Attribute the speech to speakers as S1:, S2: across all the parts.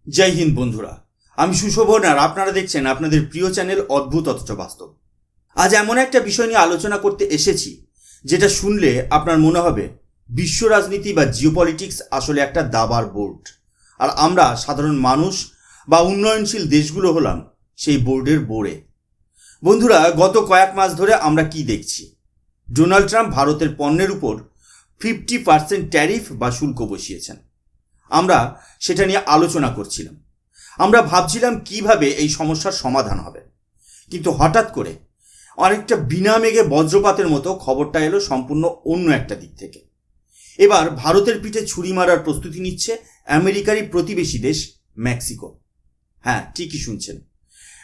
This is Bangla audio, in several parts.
S1: জয় হিন্দ বন্ধুরা, আমি সুশোভন আর আপনারা দেখছেন আপনাদের প্রিয় চ্যানেল অদ্ভুত অথচ বাস্তব। আজ এমন একটা বিষয় নিয়ে আলোচনা করতে এসেছি যেটা শুনলে আপনার মনে হবে বিশ্ব রাজনীতি বা জিওপলিটিক্স আসলে একটা দাবার বোর্ড, আর আমরা সাধারণ মানুষ বা উন্নয়নশীল দেশগুলো হলাম সেই বোর্ডের বোড়ে। বন্ধুরা, গত কয়েক মাস ধরে আমরা কি দেখছি? ডোনাল্ড ট্রাম্প ভারতের পণ্যের উপর 50% ট্যারিফ বা শুল্ক বসিয়েছেন। আমরা সেটা নিয়ে আলোচনা করছিলাম। আমরা ভাবছিলাম কিভাবে এই সমস্যার সমাধান হবে, কিন্তু হঠাৎ করে অনেকটা বিনা মেঘে বজ্রপাতের মতো খবরটা এলো সম্পূর্ণ অন্য একটা দিক থেকে। এবার ভারতের পিঠে ছুরি মারার প্রস্তুতি নিচ্ছে আমেরিকারই প্রতিবেশী দেশ মেক্সিকো। হ্যাঁ, ঠিকই শুনছেন,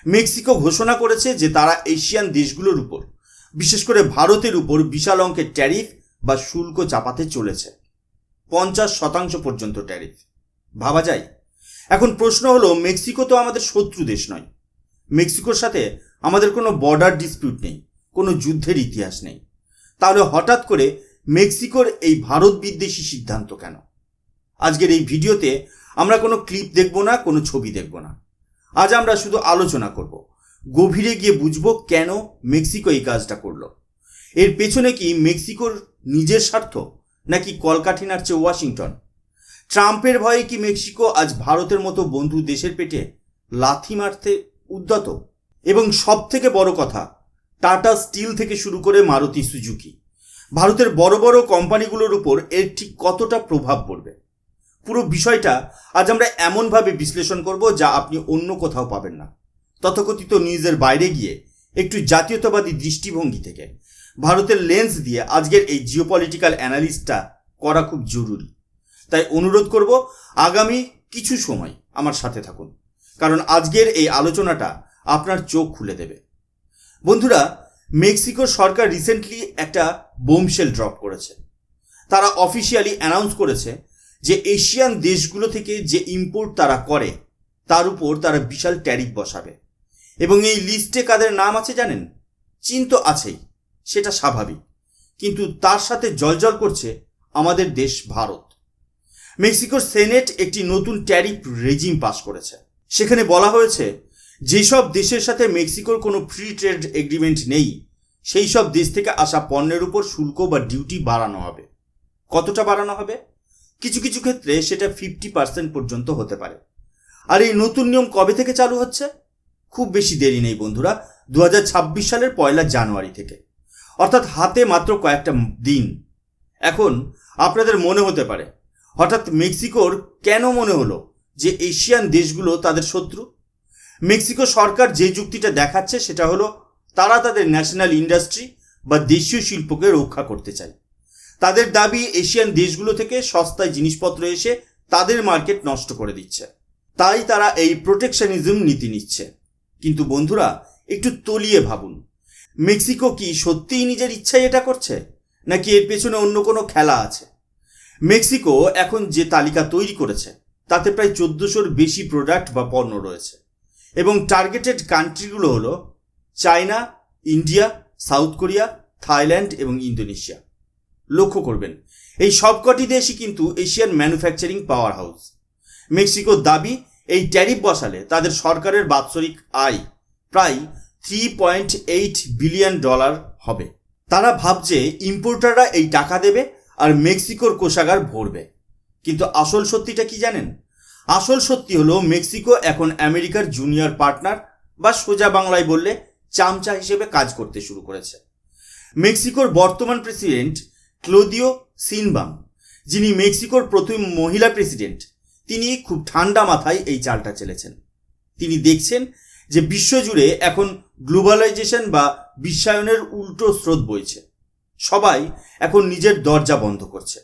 S1: মেক্সিকো ঘোষণা করেছে যে তারা এশিয়ান দেশগুলোর উপর, বিশেষ করে ভারতের উপর বিশাল অঙ্কের ট্যারিফ বা শুল্ক চাপাতে চলেছে। 50% পর্যন্ত ট্যারিফ। ভাবা যায়? এখন প্রশ্ন হলো, মেক্সিকো তো আমাদের শত্রু দেশ নয়। মেক্সিকোর সাথে আমাদের কোনো বর্ডার ডিসপিউট নেই, কোনো যুদ্ধের ইতিহাস নেই। তাহলে হঠাৎ করে মেক্সিকোর এই ভারত বিদ্বেষী সিদ্ধান্ত কেন? আজকের এই ভিডিওতে আমরা কোনো ক্লিপ দেখব না, কোনো ছবি দেখব না। আজ আমরা শুধু আলোচনা করব, গভীরে গিয়ে বুঝবো কেন মেক্সিকো এই কাজটা করলো। এর পেছনে কি মেক্সিকোর নিজের স্বার্থ, নাকি কলকাঠি নাড়ছে ওয়াশিংটন? ট্রাম্পের ভয়ে কি মেক্সিকো আজ ভারতের মতো বন্ধু দেশের পেটে লাথি মারতে উদ্যত? এবং সব থেকে বড় কথা, টাটা স্টিল থেকে শুরু করে মারুতি সুজুকি, ভারতের বড় বড় কোম্পানিগুলোর উপর এর ঠিক কতটা প্রভাব পড়বে? পুরো বিষয়টা আজ আমরা এমনভাবে বিশ্লেষণ করব যা আপনি অন্য কোথাও পাবেন না। তথাকথিত নিউজের বাইরে গিয়ে একটু জাতীয়তাবাদী দৃষ্টিভঙ্গি থেকে ভারতের লেন্স দিয়ে আজকের এই জিওপলিটিক্যাল অ্যানালিসিসটা করা খুব জরুরি। তাই অনুরোধ করব, আগামী কিছু সময় আমার সাথে থাকুন, কারণ আজকের এই আলোচনাটা আপনার চোখ খুলে দেবে। বন্ধুরা, মেক্সিকোর সরকার রিসেন্টলি একটা বোমশেল ড্রপ করেছে। তারা অফিসিয়ালি অ্যানাউন্স করেছে যে এশিয়ান দেশগুলো থেকে যে ইম্পোর্ট তারা করে তার উপর তারা বিশাল ট্যারিফ বসাবে। এবং এই লিস্টে কাদের নাম আছে জানেন? চীন তো আছেই, সেটা স্বাভাবিক, কিন্তু তার সাথে জলজল করছে আমাদের দেশ ভারত। মেক্সিকোর সেনেট একটি নতুন ট্যারিফ রেজিম পাস করেছে। সেখানে বলা হয়েছে যেসব দেশের সাথে মেক্সিকোর কোনো ফ্রি ট্রেড এগ্রিমেন্ট নেই, সেই সব দেশ থেকে আসা পণ্যের উপর শুল্ক বা ডিউটি বাড়ানো হবে। কতটা বাড়ানো হবে? কিছু কিছু ক্ষেত্রে সেটা 50% পর্যন্ত হতে পারে। আর এই নতুন নিয়ম কবে থেকে চালু হচ্ছে? খুব বেশি দেরি নেই বন্ধুরা, 2026 সালের 1 জানুয়ারি থেকে, অর্থাৎ হাতে মাত্র কয়েকটা দিন। এখন আপনাদের মনে হতে পারে, হঠাৎ মেক্সিকোর কেন মনে হলো যে এশিয়ান দেশগুলো তাদের শত্রু? মেক্সিকো সরকার যে যুক্তিটা দেখাচ্ছে সেটা হলো, তারা তাদের ন্যাশনাল ইন্ডাস্ট্রি বা দেশীয় শিল্পকে রক্ষা করতে চায়। তাদের দাবি, এশিয়ান দেশগুলো থেকে সস্তায় জিনিসপত্র এসে তাদের মার্কেট নষ্ট করে দিচ্ছে, তাই তারা এই প্রোটেকশনিজম নীতি নিচ্ছে। কিন্তু বন্ধুরা, একটু তলিয়ে ভাবুন, মেক্সিকো কি সত্যিই নিজের ইচ্ছায় এটা করছে, নাকি এর পেছনে অন্য কোনো খেলা আছে? মেক্সিকো এখন যে তালিকা তৈরি করেছে তাতে প্রায় 1400-র বেশি প্রোডাক্ট বা পণ্য রয়েছে, এবং টার্গেটেড কান্ট্রিগুলো হলো China, India, south Korea, Thailand এবং ইন্দোনেশিয়া। লক্ষ্য করবেন, এই সবকটি দেশই কিন্তু এশিয়ান ম্যানুফ্যাকচারিং পাওয়ার হাউস। মেক্সিকোর দাবি, এই ট্যারিফ বসালে তাদের সরকারের বাৎসরিক আয় প্রায় $3.8 বিলিয়ন হবে। তারা ভাবছে ইম্পোর্টাররা এই টাকা দেবে আর মেক্সিকোর কোষাগার ভরবে। কিন্তু আসল সত্যিটা কি জানেন? আসল সত্যি হলো, মেক্সিকো এখন আমেরিকার জুনিয়র পার্টনার, বা সোজা বাংলায় বললে চামচা হিসেবে কাজ করতে শুরু করেছে। মেক্সিকোর বর্তমান প্রেসিডেন্ট ক্লোদিও সিনবাম, যিনি মেক্সিকোর প্রথম মহিলা প্রেসিডেন্ট, তিনি খুব ঠান্ডা মাথায় এই চালটা চেলেছেন। তিনি দেখছেন যে বিশ্বজুড়ে এখন গ্লোবালাইজেশন বা বিশ্বায়নের উল্টো স্রোত বইছে। সবাই এখন নিজের দরজা বন্ধ করছে।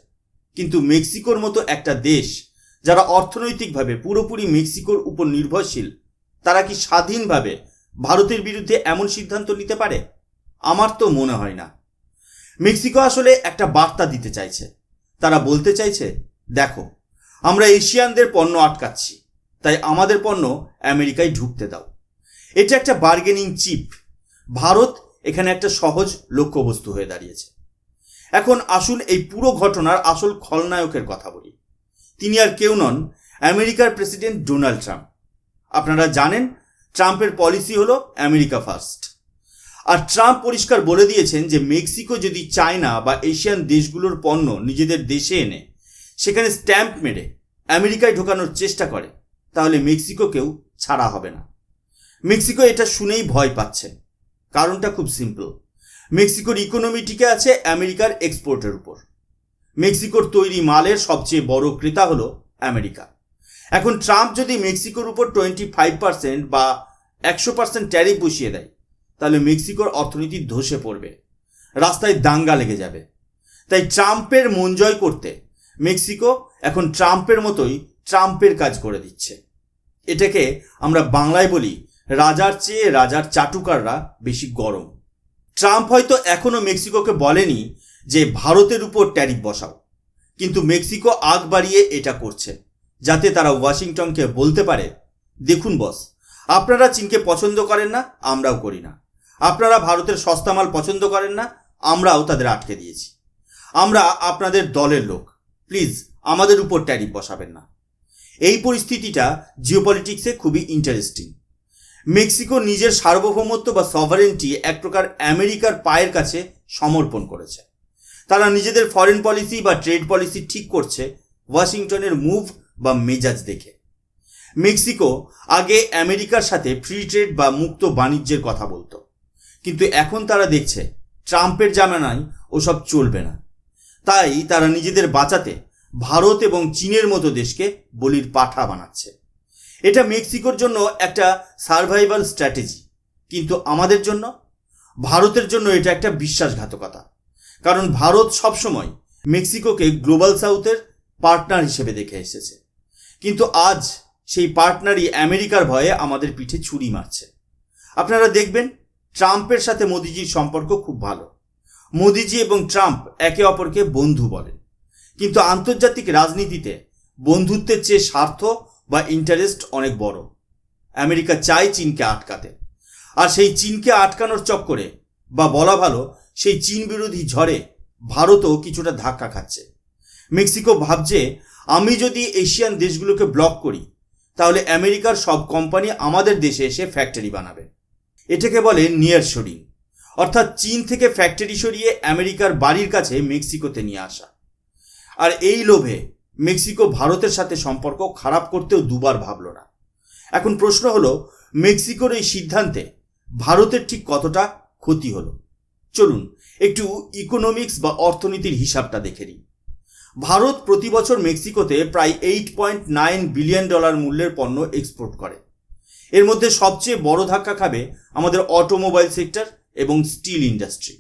S1: কিন্তু মেক্সিকোর মতো একটা দেশ, যারা অর্থনৈতিকভাবে পুরোপুরি মেক্সিকোর উপর নির্ভরশীল, তারা কি স্বাধীনভাবে ভারতের বিরুদ্ধে এমন সিদ্ধান্ত নিতে পারে? আমার তো মনে হয় না। মেক্সিকো আসলে একটা বার্তা দিতে চাইছে। তারা বলতে চাইছে, দেখো, আমরা এশিয়ানদের পণ্য আটকাচ্ছি, তাই আমাদের পণ্য আমেরিকায় ঢুকতে দাও। এটা একটা বার্গেনিং চিপ। ভারত এখানে একটা সহজ লক্ষ্যবস্তু হয়ে দাঁড়িয়েছে। এখন আসুন এই পুরো ঘটনার আসল খলনায়কের কথা বলি। তিনি আর কেউ নন, আমেরিকার প্রেসিডেন্ট ডোনাল্ড ট্রাম্প। আপনারা জানেন ট্রাম্পের পলিসি হলো আমেরিকা ফার্স্ট। আর ট্রাম্প পরিষ্কার বলে দিয়েছেন যে মেক্সিকো যদি চায়না বা এশিয়ান দেশগুলোর পণ্য নিজেদের দেশে এনে সেখানে স্ট্যাম্প মেরে আমেরিকায় ঢোকানোর চেষ্টা করে তাহলে মেক্সিকোকেও ছাড়া হবে না। মেক্সিকো এটা শুনেই ভয় পাচ্ছে। কারণটা খুব সিম্পল। মেক্সিকোর ইকোনমি টিকে আছে আমেরিকার এক্সপোর্টের উপর। মেক্সিকোর তৈরি মালের সবচেয়ে বড় ক্রেতা হলো আমেরিকা। এখন ট্রাম্প যদি মেক্সিকোর উপর 25% বা 100% ট্যারিফ বসিয়ে দেয় তাহলে মেক্সিকোর অর্থনীতি ধসে পড়বে, রাস্তায় দাঙ্গা লেগে যাবে। তাই ট্রাম্পের মন জয় করতে মেক্সিকো এখন ট্রাম্পের মতোই ট্রাম্পের কাজ করে দিচ্ছে। এটাকে আমরা বাংলায় বলি রাজার চেয়ে রাজার চাটুকাররা বেশি গরম। ট্রাম্প হয়তো এখনো মেক্সিকোকে বলেনি যে ভারতের উপর ট্যারিফ বসাও, কিন্তু মেক্সিকো আগ বাড়িয়ে এটা করছে যাতে তারা ওয়াশিংটনকে বলতে পারে, দেখুন বস, আপনারা চীনকে পছন্দ করেন না, আমরাও করি না। আপনারা ভারতের সস্তা মাল পছন্দ করেন না, আমরাও তাদের আটকে দিয়েছি। আমরা আপনাদের দলের লোক, প্লিজ আমাদের উপর ট্যারিফ বসাবেন না। এই পরিস্থিতিটা জিওপলিটিক্সে খুবই ইন্টারেস্টিং। মেক্সিকো নিজের সার্বভৌমত্ব বা সভারেন্টি এক প্রকার আমেরিকার পায়ের কাছে সমর্পণ করেছে। তারা নিজেদের ফরেন পলিসি বা ট্রেড পলিসি ঠিক করছে ওয়াশিংটনের মুভ বা মেজাজ দেখে। মেক্সিকো আগে আমেরিকার সাথে ফ্রি ট্রেড বা মুক্ত বাণিজ্যের কথা বলতো, কিন্তু এখন তারা দেখছে ট্রাম্পের জামানায় ওসব চলবে না। তাই তারা নিজেদের বাঁচাতে ভারত এবং চীনের মতো দেশকে বলির পাঠা বানাচ্ছে। এটা মেক্সিকোর জন্য একটা সার্ভাইভাল স্ট্র্যাটেজি, কিন্তু আমাদের জন্য, ভারতের জন্য এটা একটা বিশ্বাসঘাতকতা। কারণ ভারত সবসময় মেক্সিকোকে গ্লোবাল সাউথের পার্টনার হিসেবে দেখে এসেছে, কিন্তু আজ সেই পার্টনারই আমেরিকার ভয়ে আমাদের পিঠে ছুরি মারছে। আপনারা দেখবেন ট্রাম্পের সাথে মোদিজির সম্পর্ক খুব ভালো। মোদিজি এবং ট্রাম্প একে অপরকে বন্ধু বলেন, কিন্তু আন্তর্জাতিক রাজনীতিতে বন্ধুত্বের চেয়ে স্বার্থ বা ইন্টারেস্ট অনেক বড়। আমেরিকা চায় চীনকে আটকাতে, আর সেই চীনকে আটকানোর চক্করে, বা বলা ভালো সেই চীন বিরোধী ঝড়ে ভারতও কিছুটা ধাক্কা খাচ্ছে। মেক্সিকো ভাবছে আমি যদি এশিয়ান দেশগুলোকে ব্লক করি তাহলে আমেরিকার সব কোম্পানি আমাদের দেশে এসে ফ্যাক্টরি বানাবে। এটাকে বলে নিয়ার শোরিং, অর্থাৎ চীন থেকে ফ্যাক্টরি সরিয়ে আমেরিকার বাড়ির কাছে মেক্সিকোতে নিয়ে আসা। আর এই লোভে মেক্সিকো ভারতের সাথে সম্পর্ক খারাপ করতেও দুবার ভাবল না। এখন প্রশ্ন হলো মেক্সিকোর এই সিদ্ধান্তে ভারতের ঠিক কতটা ক্ষতি হলো। চলুন একটু ইকোনমিক্স বা অর্থনীতির হিসাবটা দেখে নিই। ভারত প্রতি বছর মেক্সিকোতে প্রায় $8.9 বিলিয়ন মূল্যের পণ্য এক্সপোর্ট করে। এর মধ্যে সবচেয়ে বড় ধাক্কা খাবে আমাদের অটোমোবাইল সেক্টর এবং স্টিল ইন্ডাস্ট্রি।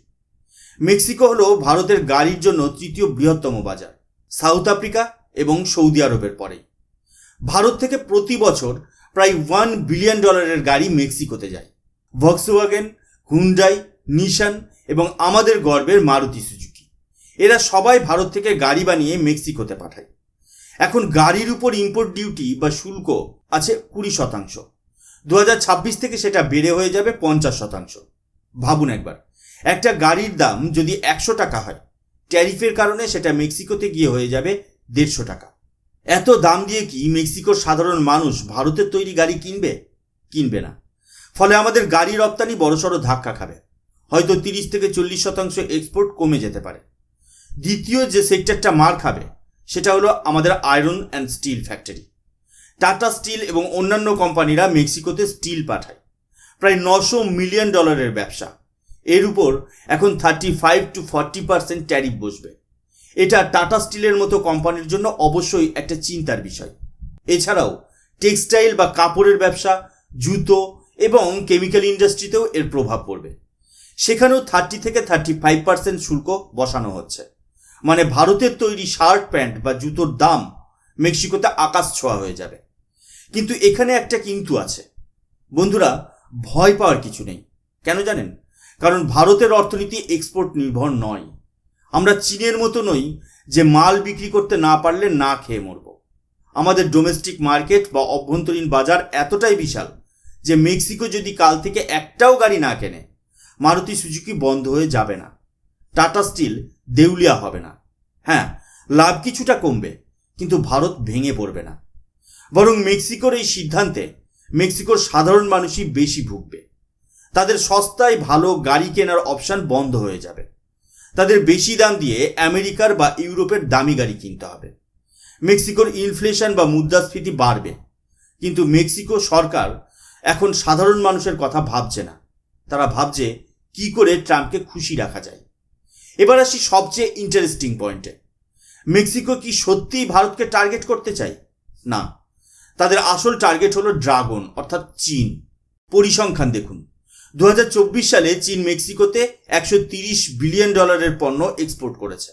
S1: মেক্সিকো হলো ভারতের গাড়ির জন্য তৃতীয় বৃহত্তম বাজার, সাউথ আফ্রিকা এবং সৌদি আরবের পরেই। ভারত থেকে প্রতি বছর প্রায় $1 বিলিয়ন গাড়ি মেক্সিকোতে যায়। ভক্সওয়াগেন, হুন্ডাই, নিশান এবং আমাদের গর্বের মারুতি সুজুকি, এরা সবাই ভারত থেকে গাড়ি বানিয়ে মেক্সিকোতে পাঠায়। এখন গাড়ির উপর ইম্পোর্ট ডিউটি বা শুল্ক আছে 20%। 2026 থেকে সেটা বেড়ে হয়ে যাবে 50%। ভাবুন একবার, একটা গাড়ির দাম যদি 100 টাকা হয়, ট্যারিফের কারণে সেটা মেক্সিকোতে গিয়ে হয়ে যাবে 150 টাকা। এত দাম দিয়ে কি মেক্সিকোর সাধারণ মানুষ ভারতের তৈরি গাড়ি কিনবে না। ফলে আমাদের গাড়ি রপ্তানি বড়সড় ধাক্কা খাবে। হয়তো 30 থেকে 40% এক্সপোর্ট কমে যেতে পারে। দ্বিতীয় যে সেক্টরটা মার খাবে সেটা হলো আমাদের iron and steel factory. Tata steel এবং অন্যান্য কোম্পানিরা মেক্সিকোতে স্টিল পাঠায়। প্রায় $900 মিলিয়ন ব্যবসা। এর উপর এখন 35 to 40% ট্যারিফ বসবে। এটা টাটা স্টিলের মতো কোম্পানির জন্য অবশ্যই একটা চিন্তার বিষয়। এছাড়াও টেক্সটাইল বা কাপড়ের ব্যবসা, জুতো এবং কেমিক্যাল ইন্ডাস্ট্রিতেও এর প্রভাব পড়বে। সেখানেও 30 থেকে 35% শুল্ক বসানো হচ্ছে। মানে ভারতের তৈরি শার্ট, প্যান্ট বা জুতোর দাম মেক্সিকোতে আকাশ ছোঁয়া হয়ে যাবে। কিন্তু এখানে একটা কিন্তু আছে বন্ধুরা, ভয় পাওয়ার কিছু নেই। কেন জানেন? কারণ ভারতের অর্থনীতি এক্সপোর্ট নির্ভর নয়। আমরা চীনের মতো নই যে মাল বিক্রি করতে না পারলে না খেয়ে মরব। আমাদের ডোমেস্টিক মার্কেট বা অভ্যন্তরীণ বাজার এতটাই বিশাল যে মেক্সিকো যদি কাল থেকে একটাও গাড়ি না কেনে, মারুতি সুজুকি বন্ধ হয়ে যাবে না, টাটা স্টিল দেউলিয়া হবে না। হ্যাঁ, লাভ কিছুটা কমবে, কিন্তু ভারত ভেঙে পড়বে না। বরং মেক্সিকোর এই সিদ্ধান্তে মেক্সিকোর সাধারণ মানুষই বেশি ভুগবে। তাদের সস্তায় ভালো গাড়ি কেনার অপশন বন্ধ হয়ে যাবে। তাদের বেশি দাম দিয়ে আমেরিকার বা ইউরোপের দামি গাড়ি কিনতে হবে। মেক্সিকোর ইনফ্লেশন বা মুদ্রাস্ফীতি বাড়বে। কিন্তু মেক্সিকো সরকার এখন সাধারণ মানুষের কথা ভাবছে না। তারা ভাবছে কি করে ট্রাম্পকে খুশি রাখা যায়। এবার আসি সবচেয়ে ইন্টারেস্টিং পয়েন্টে। মেক্সিকো কি সত্যিই ভারতকে টার্গেট করতে চায়? না, তাদের আসল টার্গেট হলো ড্রাগন অর্থাৎ চীন। পরিসংখ্যান দেখুন, 2024 সালে চীন মেক্সিকোতে $130 বিলিয়ন পণ্য এক্সপোর্ট করেছে,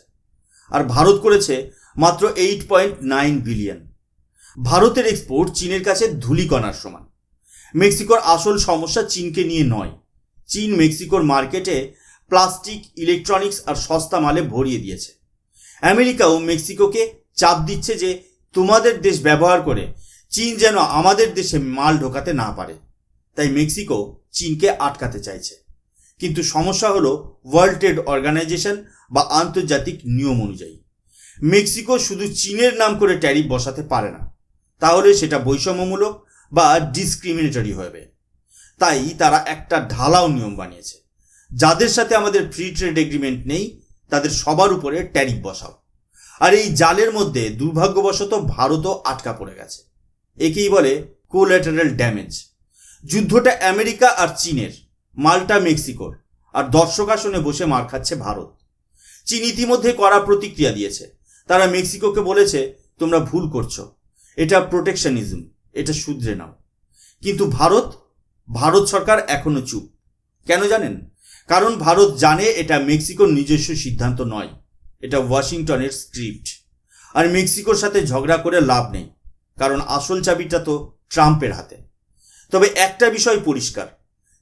S1: আর ভারত করেছে মাত্র 8.9 বিলিয়ন। ভারতের এক্সপোর্ট চীনের কাছে ধূলিকণার সমান। মেক্সিকোর আসল সমস্যা চীনকে নিয়ে নয়। চীন মেক্সিকোর মার্কেটে প্লাস্টিক, ইলেকট্রনিক্স আর সস্তা মালে ভরিয়ে দিয়েছে। আমেরিকাও মেক্সিকোকে চাপ দিচ্ছে যে তোমাদের দেশ ব্যবহার করে চীন যেন আমাদের দেশে মাল ঢোকাতে না পারে। তাই মেক্সিকো চীনকে আটকাতে চাইছে। কিন্তু সমস্যা হলো ওয়ার্ল্ড ট্রেড অর্গানাইজেশন বা আন্তর্জাতিক নিয়ম অনুযায়ী মেক্সিকো শুধু চীনের নাম করে ট্যারিফ বসাতে পারে না, তাহলে সেটা বৈষম্যমূলক বা ডিসক্রিমিনেটরি হবে। তাই তারা একটা ঢালাও নিয়ম বানিয়েছে, যাদের সাথে আমাদের ফ্রি ট্রেড এগ্রিমেন্ট নেই তাদের সবার উপরে ট্যারিফ বসাও। আর এই জালের মধ্যে দুর্ভাগ্যবশত ভারতও আটকা পড়ে গেছে। একেই বলে কোল্যাটারাল ড্যামেজ। যুদ্ধটা আমেরিকা আর চীনের, মালটা মেক্সিকোর, আর দর্শক আসনে বসে মার খাচ্ছে ভারত। চীন ইতিমধ্যে কড়া প্রতিক্রিয়া দিয়েছে। তারা মেক্সিকোকে বলেছে তোমরা ভুল করছো, এটা প্রোটেকশনিজম, এটা শুধরে নাও। কিন্তু ভারত সরকার এখনো চুপ। কেন জানেন? কারণ ভারত জানে এটা মেক্সিকোর নিজস্ব সিদ্ধান্ত নয়, এটা ওয়াশিংটনের স্ক্রিপ্ট। আর মেক্সিকোর সাথে ঝগড়া করে লাভ নেই, কারণ আসল চাবিটা তো ট্রাম্পের হাতে। তবে একটা বিষয় পরিষ্কার,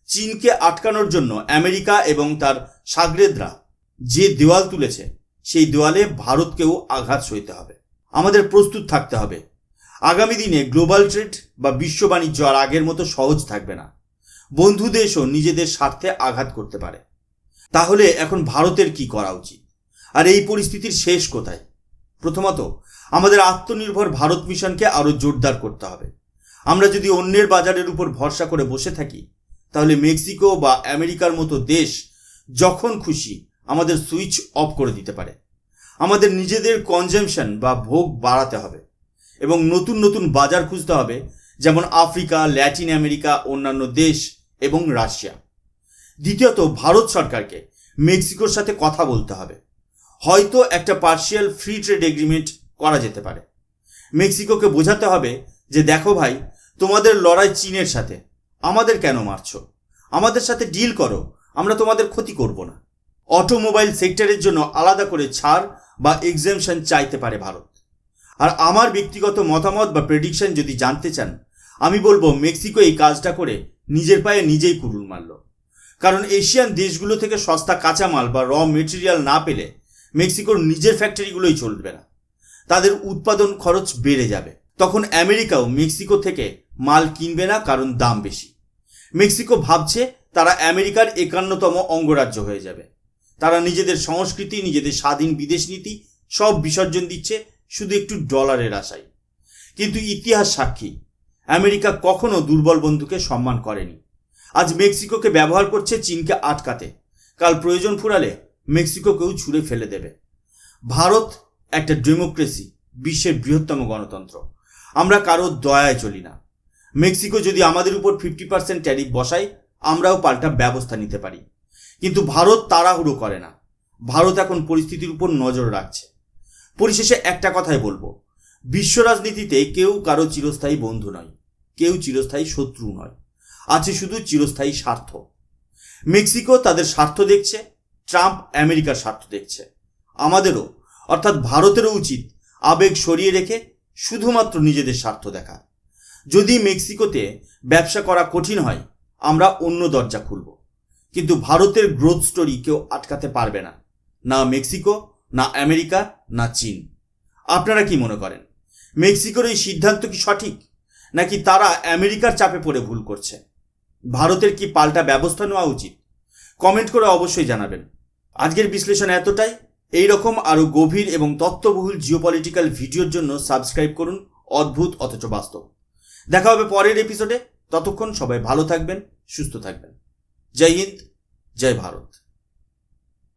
S1: চীনকে আটকানোর জন্য আমেরিকা এবং তার সাগরেদরা যে দেওয়াল তুলেছে সেই দেওয়ালে ভারতকেও আঘাত সইতে হবে। আমাদের প্রস্তুত থাকতে হবে। আগামী দিনে গ্লোবাল ট্রেড বা বিশ্ব বাণিজ্য আর আগের মতো সহজ থাকবে না। বন্ধু দেশও নিজেদের স্বার্থে আঘাত করতে পারে। তাহলে এখন ভারতের কি করা উচিত? আর এই পরিস্থিতির শেষ কোথায়? প্রথমত, আমাদের আত্মনির্ভর ভারত মিশনকে আরও জোরদার করতে হবে। আমরা যদি অন্যের বাজারের উপর ভরসা করে বসে থাকি, তাহলে মেক্সিকো বা আমেরিকার মতো দেশ যখন খুশি আমাদের সুইচ অফ করে দিতে পারে। আমাদের নিজেদের কনজামশন বা ভোগ বাড়াতে হবে এবং নতুন নতুন বাজার খুঁজতে হবে, যেমন আফ্রিকা, ল্যাটিন আমেরিকা, অন্যান্য দেশ এবং রাশিয়া। দ্বিতীয়ত, ভারত সরকারকে মেক্সিকোর সাথে কথা বলতে হবে। হয়তো একটা পার্শিয়াল ফ্রি ট্রেড এগ্রিমেন্ট করা যেতে পারে। মেক্সিকোকে বোঝাতে হবে যে দেখো ভাই, তোমাদের লড়াই চীনের সাথে, আমাদের কেন মারছো? আমাদের সাথে ডিল করো, আমরা তোমাদের ক্ষতি করব না। অটোমোবাইল সেক্টরের জন্য আলাদা করে ছাড় বা এক্সেমশন চাইতে পারে ভারত। আর আমার ব্যক্তিগত মতামত বা প্রেডিকশন যদি জানতে চান, আমি বলবো মেক্সিকো এই কাজটা করে নিজের পায়ে নিজেই কুড়ুল মারল। কারণ এশিয়ান দেশগুলো থেকে সস্তা কাঁচামাল বা র মেটেরিয়াল না পেলে মেক্সিকোর নিজের ফ্যাক্টরিগুলোই চলবে না। তাদের উৎপাদন খরচ বেড়ে যাবে। তখন আমেরিকাও মেক্সিকো থেকে মাল কিনবে না, কারণ দাম বেশি। মেক্সিকো ভাবছে তারা আমেরিকার 51তম অঙ্গরাজ্য হয়ে যাবে। তারা নিজেদের সংস্কৃতি, নিজেদের স্বাধীন বিদেশ নীতি সব বিসর্জন দিচ্ছে শুধু একটু ডলারের আশায়। কিন্তু ইতিহাস সাক্ষী, আমেরিকা কখনো দুর্বল বন্ধুকে সম্মান করেনি। আজ মেক্সিকোকে ব্যবহার করছে চীনকে আটকাতে, কাল প্রয়োজন ফুরালে মেক্সিকোকেও ছুঁড়ে ফেলে দেবে। ভারত একটা ডেমোক্রেসি, বিশ্বের বৃহত্তম গণতন্ত্র। আমরা কারো দয়ায় চলি না। মেক্সিকো যদি আমাদের উপর 50% ট্যারিফ বসায়, আমরাও পাল্টা ব্যবস্থা নিতে পারি। কিন্তু ভারত তাড়াহুড়ো করে না। ভারত এখন পরিস্থিতির উপর নজর রাখছে। পরিশেষে একটা কথাই বলবো, বিশ্ব রাজনীতিতে কেউ কারো চিরস্থায়ী বন্ধু নয়, কেউ চিরস্থায়ী শত্রু নয়। আছে শুধু চিরস্থায়ী স্বার্থ। মেক্সিকো তাদের স্বার্থ দেখছে, ট্রাম্প আমেরিকার স্বার্থ দেখছে। আমাদেরও অর্থাৎ ভারতেরও উচিত আবেগ সরিয়ে রেখে শুধুমাত্র নিজেদের স্বার্থ দেখা। যদি মেক্সিকোতে ব্যবসা করা কঠিন হয়, আমরা অন্য দরজা খুলব। কিন্তু ভারতের গ্রোথ স্টোরি কেউ আটকাতে পারবে না, না মেক্সিকো, না আমেরিকা, না চীন। আপনারা কি মনে করেন? মেক্সিকোর এই সিদ্ধান্ত কি সঠিক, নাকি তারা আমেরিকার চাপে পড়ে ভুল করছে? ভারতের কি পাল্টা ব্যবস্থা নেওয়া উচিত? কমেন্ট করে অবশ্যই জানাবেন। আজকের বিশ্লেষণ এতটাই। এই রকম আরও গভীর এবং তথ্যবহুল জিওপলিটিক্যাল ভিডিওর জন্য সাবস্ক্রাইব করুন অদ্ভুত অথচ বাস্তব। দেখা হবে পরের এপিসোডে। ততক্ষণ সবাই ভালো থাকবেন, সুস্থ থাকবেন। জয় হিন্দ, জয় ভারত।